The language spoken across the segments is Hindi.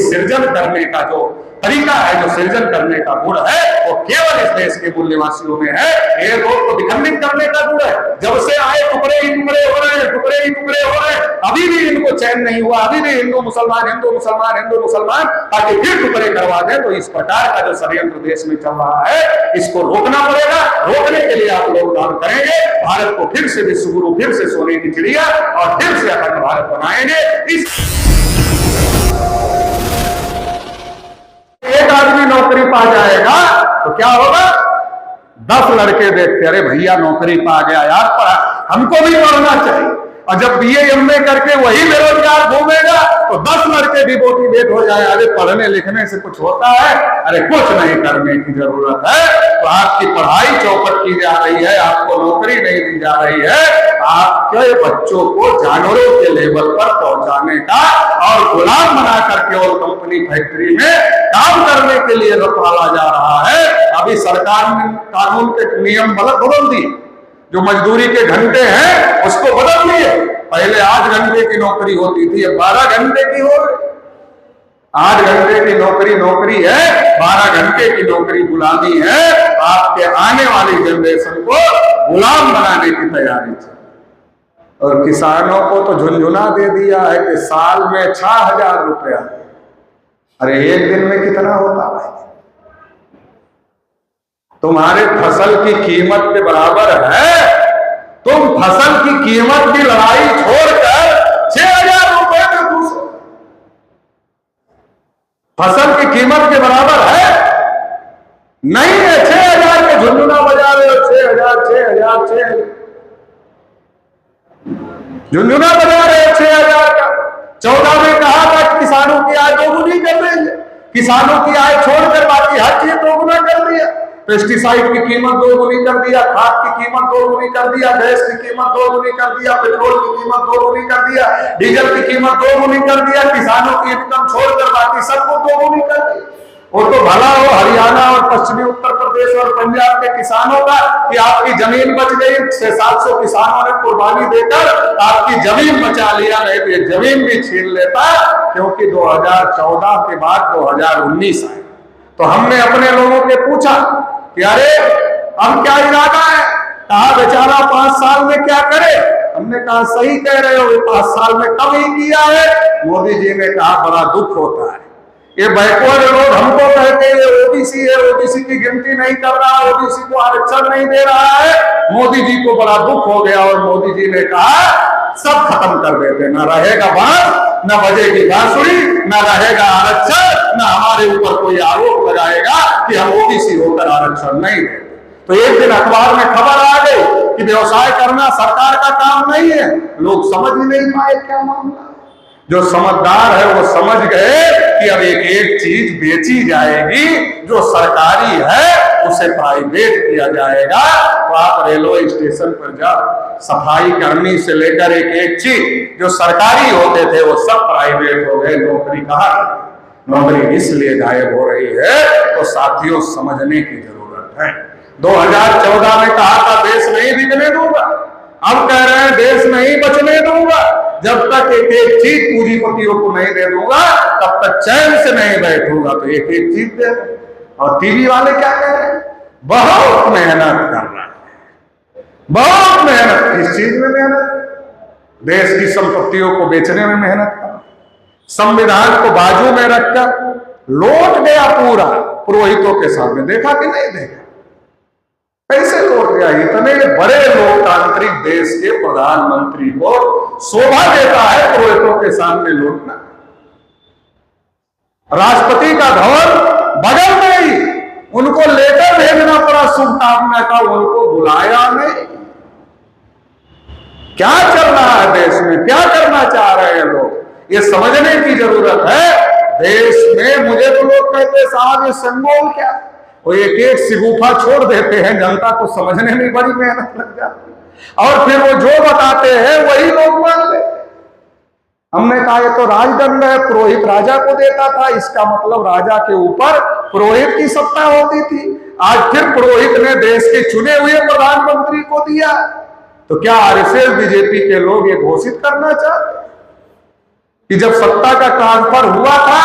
सृजन करने का जो तरीका है, जो सृजन करने का गुण है, वो केवल इस देश के मूल निवासियों में है। ये लोग को विखंडित करने का गुण है। जब से आए टुकड़े ही टुकड़े हो रहे हैं, टुकड़े ही टुकड़े हो रहे हैं। अभी भी इनको चैन नहीं हुआ, अभी भी हिंदू मुसलमान हिंदू मुसलमान हिंदू मुसलमान, ताकि फिर टुकड़े करवा दें। तो इस प्रकार का जो षड्यंत्र देश में चल रहा है, इसको रोकना पड़ेगा। रोकने के लिए आप लोग काम करेंगे। भारत को फिर से विश्वगुरु, फिर से सोने की चिड़िया और फिर से अखंड भारत बनाएंगे। इस एक आदमी नौकरी पा जाएगा तो क्या होगा? 10 लड़के देखते, अरे भैया नौकरी पा गया यार, हमको भी पढ़ना चाहिए। और जब बीए एमए करके वही बेरोजगार घूमेगा तो 10 लड़के भी मोटिवेट हो जाए, अरे पढ़ने लिखने से कुछ होता है? अरे कुछ नहीं करने की जरूरत है। तो आपकी पढ़ाई चौपट की जा रही है, आपको नौकरी नहीं दी जा रही है, आपके बच्चों को जानवरों के लेवल पर पहुंचाने का और गुलाम बनाकर केवल कंपनी फैक्ट्री में काम करने के लिए पाला जा रहा है। अभी सरकार ने कानून के नियम बदल दिए, जो मजदूरी के घंटे हैं उसको बदल दिए। पहले 8 घंटे की नौकरी होती थी, अब 12 घंटे की हो गई। 8 घंटे की नौकरी है, 12 घंटे की नौकरी गुलामी है। आपके आने वाली जनरेशन को गुलाम बनाने की तैयारी है। और किसानों को तो झुनझुना दे दिया है कि साल में 6000 रुपया। अरे एक दिन में कितना होता भाई? तुम्हारे फसल की कीमत के बराबर है। तुम फसल की कीमत की लड़ाई छोड़कर 6000 रुपए में घुसो। फसल की कीमत के बराबर है नहीं है। 6000 के झुनझुना बजा रहे हो, 6000 झुनझुना बजा रहे हो 6000 का। 14 में कहा था किसानों की आय दोगुनी कर देंगे, किसानों की आय छोड़कर बाकी हर चीज दोगुना कर दिया। पेस्टिसाइड की कीमत दोगुनी कर दिया, खाद की कीमत दोगुनी कर दिया, गैस की कीमत दोगुनी कर दिया, पेट्रोल की कीमत दोगुनी कर दिया, डीजल की कीमत दोगुनी कर दिया, किसानों की इनकम छोड़कर बाकी सबको दोगुनी कर दिया। वो तो भला हो हरियाणा और पश्चिमी उत्तर प्रदेश और पंजाब के किसानों का कि आपकी जमीन बच गई। 600-700 किसानों ने कुर्बानी देकर आपकी जमीन बचा लिया, नहीं तो ये जमीन भी छीन लेता, क्योंकि 2014 के बाद 2019 आए। तो हमने अपने लोगों से पूछा कि अरे अब क्या इरादा है? कहा बेचारा 5 साल में क्या करे? हमने कहा सही कह रहे हो, 5 साल में कम ही किया है। मोदी जी ने कहा बड़ा दुख होता है, ये बैकवर्ड लोग हमको कहते हैं ओबीसी है, ओबीसी की गिनती नहीं कर रहा, ओबीसी को आरक्षण नहीं दे रहा है। मोदी जी को बड़ा दुख हो गया और मोदी जी ने कहा सब खत्म कर देते, न रहेगा बांस, न बजेगी बांसुरी, न रहेगा आरक्षण, न हमारे ऊपर कोई आरोप लगाएगा कि हम ओबीसी होकर आरक्षण नहीं देते। तो एक दिन अखबार में खबर आ गई कि व्यवसाय करना सरकार का काम नहीं है। लोग समझ ही नहीं पाए क्या मामला। जो समझदार है वो समझ गए कि अब एक चीज बेची जाएगी, जो सरकारी है उसे प्राइवेट किया जाएगा। तो आप रेलवे स्टेशन पर जाओ, सफाई कर्मी से लेकर एक चीज जो सरकारी होते थे वो सब प्राइवेट हो गए। नौकरी कहाँ? नौकरी इसलिए गायब हो रही है। तो साथियों समझने की जरूरत है। 2014 में कहा था देश नहीं बिकने दूंगा, अब कह रहे हैं देश नहीं बचने दूंगा। जब तक एक चीज पूंजीपतियों को नहीं दे दूंगा तब तक चैन से नहीं बैठूंगा। तो एक चीज दे दो। और टीवी वाले क्या कह रहे हैं? बहुत मेहनत कर रहा है, बहुत मेहनत। किस चीज में मेहनत? देश की संपत्तियों को बेचने में मेहनत कर, संविधान को बाजू में रखकर लौट गया पूरा पुरोहितों के सामने। देखा कि नहीं देखा? कैसे लौट गया? इतने बड़े लोकतांत्रिक देश के प्रधानमंत्री को शोभा देता है पुरोहितों के सामने लौटना। राष्ट्रपति का भवन बगल में ही, उनको लेटर भेजना पड़ा शुभकामना का, उनको बुलाया नहीं। क्या चल रहा है देश में? क्या करना चाह रहे हैं लोग? ये समझने की जरूरत है। देश में मुझे तो लोग कहते साहब ये संगोल क्या, वो एक सिगुफा छोड़ देते हैं, जनता को समझने में बड़ी मेहनत लग जाती है और फिर वो जो बताते हैं वही लोग मान लेते। हमने कहा ये तो राजदंड है, पुरोहित राजा को देता था, इसका मतलब राजा के ऊपर पुरोहित की सत्ता होती थी। आज फिर पुरोहित ने देश के चुने हुए प्रधानमंत्री को दिया। तो क्या आरएसएस बीजेपी के लोग ये घोषित करना चाहते कि जब सत्ता का ट्रांसफर हुआ था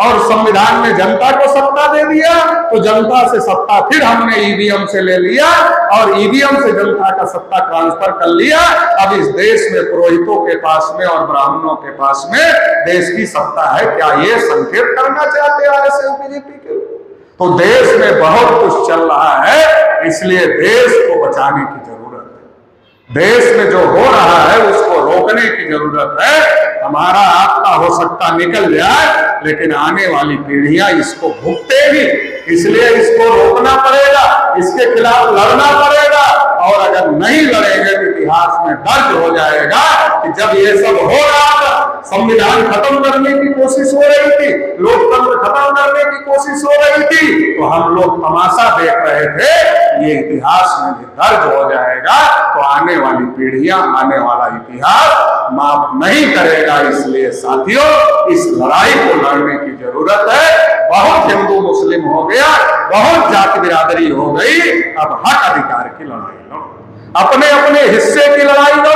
और संविधान में जनता को सत्ता दे दिया, तो जनता से सत्ता फिर हमने ईवीएम से ले लिया और ईवीएम से जनता का सत्ता ट्रांसफर कर लिया। अब इस देश में पुरोहितों के पास में और ब्राह्मणों के पास में देश की सत्ता है। क्या ये संकेत करना चाहते हैं आरएसएस बीजेपी के? तो देश में बहुत कुछ चल रहा है, इसलिए देश को बचाने की जरूरत है। देश में जो हो रहा है उसको रोकने की जरूरत है। हमारा आपका हो सकता निकल जाए, लेकिन आने वाली पीढ़ियां इसको भुगतेगी, इसलिए इसको रोकना पड़ेगा, इसके खिलाफ लड़ना पड़ेगा। और अगर नहीं लड़ेंगे तो इतिहास में दर्ज हो जाएगा कि जब ये सब हो रहा था, संविधान खत्म करने की कोशिश हो रही थी, लोकतंत्र खत्म करने की कोशिश हो रही थी, तो हम लोग तमाशा देख रहे थे। ये इतिहास में भी दर्ज हो जाएगा, तो आने वाली पीढ़ियां, आने वाला इतिहास माफ नहीं करेगा। इसलिए साथियों, इस लड़ाई को लड़ने की जरूरत है। बहुत हिंदू मुस्लिम हो गया, बहुत जाति बिरादरी हो गई, अब हक अधिकार की लड़ाई लो, अपने अपने हिस्से की लड़ाई लो।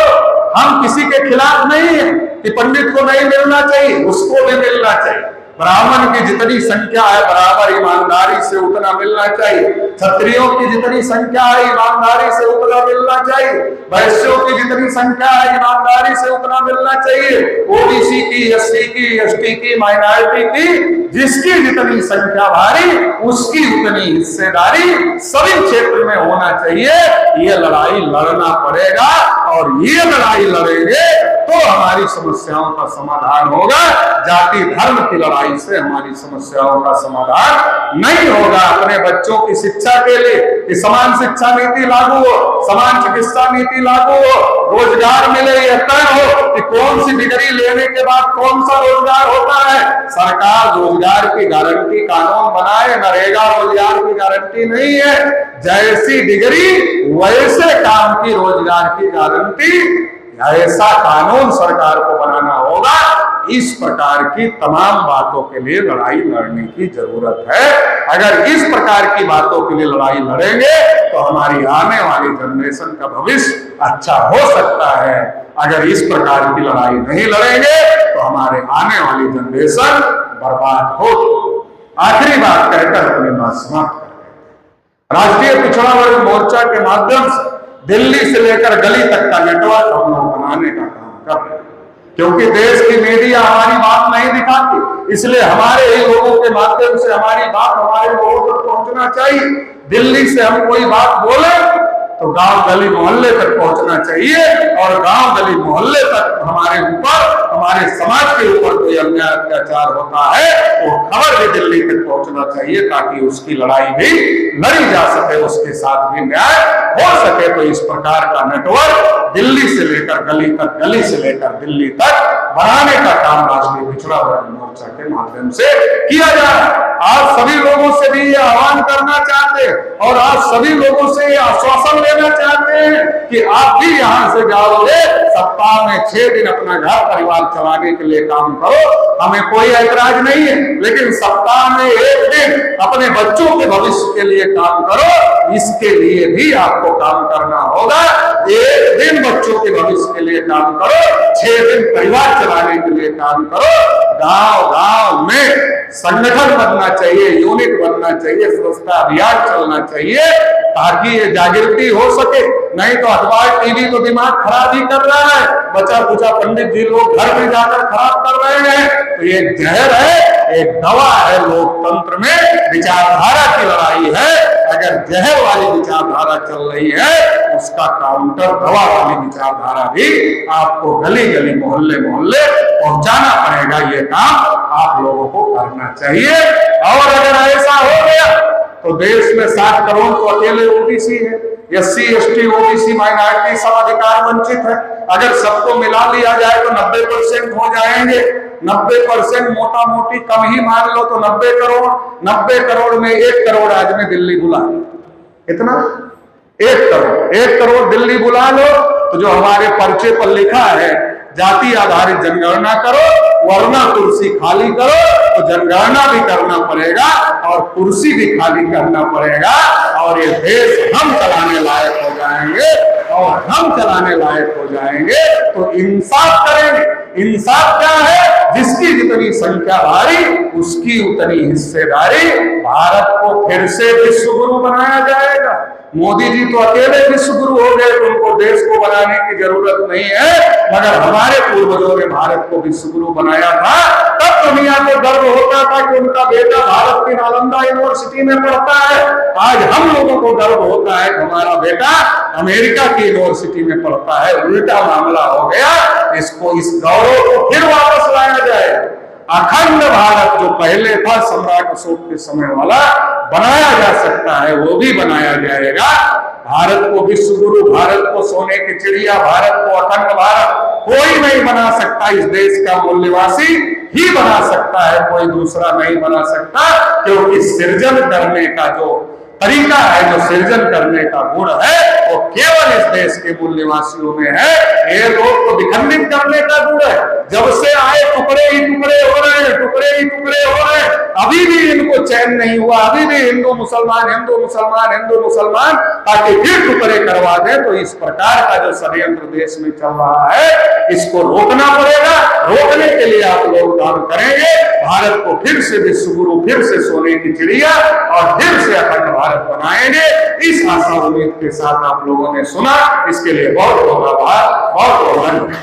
हम किसी के खिलाफ नहीं है कि पंडित को नहीं मिलना चाहिए, उसको भी मिलना चाहिए। ब्राह्मण की जितनी संख्या है बराबर ईमानदारी से उतना मिलना चाहिए। क्षत्रियों की जितनी संख्या है ईमानदारी से उतना मिलना चाहिए। वैश्यों की जितनी संख्या है ईमानदारी से उतना मिलना चाहिए। ओबीसी की, एससी की, एसटी की, माइनॉरिटी की, जिसकी जितनी संख्या भारी उसकी उतनी हिस्सेदारी सभी क्षेत्र में होना चाहिए। ये लड़ाई लड़ना पड़ेगा और ये लड़ाई लड़ेंगे तो हमारी समस्याओं का समाधान होगा। जाति धर्म की लड़ाई से हमारी समस्याओं का समाधान नहीं होगा। अपने बच्चों की शिक्षा के लिए कि समान शिक्षा नीति लागू हो, समान चिकित्सा नीति लागू हो, रोजगार मिले, यह तय हो कि कौन सी डिग्री लेने के बाद कौन सा रोजगार होता है। सरकार रोजगार की गारंटी कानून बनाए, नरेगा रोजगार की गारंटी नहीं है। जैसी डिग्री वैसे काम की रोजगार की गारंटी, ऐसा कानून सरकार को बनाना होगा। इस प्रकार की तमाम बातों के लिए लड़ाई लड़ने की जरूरत है। अगर इस प्रकार की बातों के लिए लड़ाई लड़ेंगे तो हमारी आने वाली जनरेशन का भविष्य अच्छा हो सकता है। अगर इस प्रकार की लड़ाई नहीं लड़ेंगे तो हमारे आने वाली जनरेशन बर्बाद हो। आखिरी बात कहकर अपनी बात समाप्त करें। राष्ट्रीय पिछड़ा वर्ग मोर्चा के माध्यम से दिल्ली से लेकर गली तक का नेटवर्क हम लोग बनाने का काम कर रहे हैं, क्योंकि देश की मीडिया हमारी बात नहीं दिखाती, इसलिए हमारे ही लोगों के माध्यम से हमारी बात हमारे लोगों तक पहुंचना चाहिए। दिल्ली से हम कोई बात बोले तो गांव गली मोहल्ले तक पहुंचना चाहिए, और गांव गली मोहल्ले तक हमारे ऊपर, हमारे समाज के ऊपर कोई अन्याय अत्याचार होता है वो खबर भी दिल्ली तक पहुंचना चाहिए, ताकि उसकी लड़ाई भी लड़ी जा सके, उसके साथ भी न्याय हो सके। तो इस प्रकार का नेटवर्क दिल्ली से लेकर गली तक, गली से लेकर दिल्ली तक बनाने का काम राष्ट्रीय पिछड़ा वर्ग मोर्चा के माध्यम से किया जा रहा है। आज सभी लोगों से भी ये आह्वान करना चाहते हैं और आज सभी लोगों से ये आश्वासन लेना चाहते हैं कि आप भी यहाँ से जाओगे, सप्ताह में 6 दिन अपना घर परिवार चलाने के लिए काम करो, हमें कोई ऐतराज नहीं है, लेकिन सप्ताह में 1 दिन अपने बच्चों के भविष्य के लिए काम करो। इसके लिए भी आपको काम करना होगा। 1 दिन बच्चों के भविष्य के लिए काम करो, 6 दिन परिवार चलाने के लिए काम करो। गांव गांव में संगठन बनना चाहिए, यूनिट बनना चाहिए, स्वच्छता अभियान चलना चाहिए, ताकि ये जागृति हो सके। नहीं तो अखबार टीवी तो दिमाग खराब ही कर रहा है, बचा कुचा पंडित जी लोग घर में जाकर खराब कर रहे हैं। तो ये जहर है, एक दवा है लोकतंत्र में, विचारधारा की लड़ाई है। अगर जहर वाली विचारधारा चल रही है, उसका काउंटर दवा वाली विचारधारा भी आपको गली गली मोहल्ले मोहल्ले पहुंचाना पड़ेगा। ये काम आप लोगों को करना चाहिए। और अगर ऐसा हो गया तो देश में 7 करोड़ तो अकेले ओबीसी है, एससी एसटी ओबीसी माइनॉरिटी सब अधिकार वंचित है। अगर सबको मिला लिया जाए तो 90% हो जाएंगे। 90% मोटा मोटी कम ही मान लो तो 90 करोड़। 90 करोड़ में 1 करोड़ आदमी दिल्ली बुला लो, इतना 1 करोड़, 1 करोड़ दिल्ली बुला लो। तो जो हमारे पर्चे पर लिखा है जाति आधारित जनगणना करो, वरना कुर्सी खाली करो, तो जनगणना भी करना पड़ेगा और कुर्सी भी खाली करना पड़ेगा, और ये देश हम चलाने लायक हो जाएंगे। और हम चलाने लायक हो जाएंगे तो इंसाफ करेंगे। इंसाफ क्या है? जिसकी जितनी संख्या भारी उसकी उतनी हिस्सेदारी भारत को फिर से विश्व गुरु बनाया जाएगा। मोदी जी तो अकेले विश्व गुरु हो गए, तो उनको देश को बनाने की जरूरत नहीं है, मगर हमारे पूर्वजों ने भारत को विश्व गुरु बनाया था। तब दुनिया को गर्व होता था कि उनका बेटा भारत की नालंदा यूनिवर्सिटी में पढ़ता है। आज हम लोगों को गर्व होता है कि हमारा बेटा अमेरिका की यूनिवर्सिटी में पढ़ता है। उल्टा मामला हो गया। इसको, इस गौरव को फिर वापस लाया जाए। अखंड भारत जो पहले था सम्राट अशोक के समय वाला, बनाया जा सकता है, वो भी बनाया जाएगा। भारत को विश्व गुरु, भारत को सोने की चिड़िया, भारत को अखंड भारत कोई नहीं बना सकता। इस देश का मूल्यवासी ही बना सकता है, कोई दूसरा नहीं बना सकता। क्योंकि सृजन करने का जो तरीका है, जो सृजन करने का गुण है, वो केवल इस देश के मूल्यवासियों में है। ये लोग को विखंडित करने का गुण है। जब से आए टुकड़े ही टुकड़े हो रहे हैं, टुकड़े ही टुकड़े हो रहे हैं। अभी भी इनको चैन नहीं हुआ, अभी भी हिंदू मुसलमान, हिंदू मुसलमान, हिंदू मुसलमान, ताकि फिर टुकड़े करवा दें। तो इस प्रकार का जो षड्यंत्र देश में चल रहा है, इसको रोकना पड़ेगा। रोकने के लिए आप लोग काम करेंगे। भारत को फिर से विश्व गुरु, फिर से सोने की चिड़िया और फिर से अखंड भारत बनाएंगे। इस आशा उम्मीद के साथ आप लोगों ने सुना, इसके लिए बहुत बहुत आभार, बहुत बहुत धन्यवाद।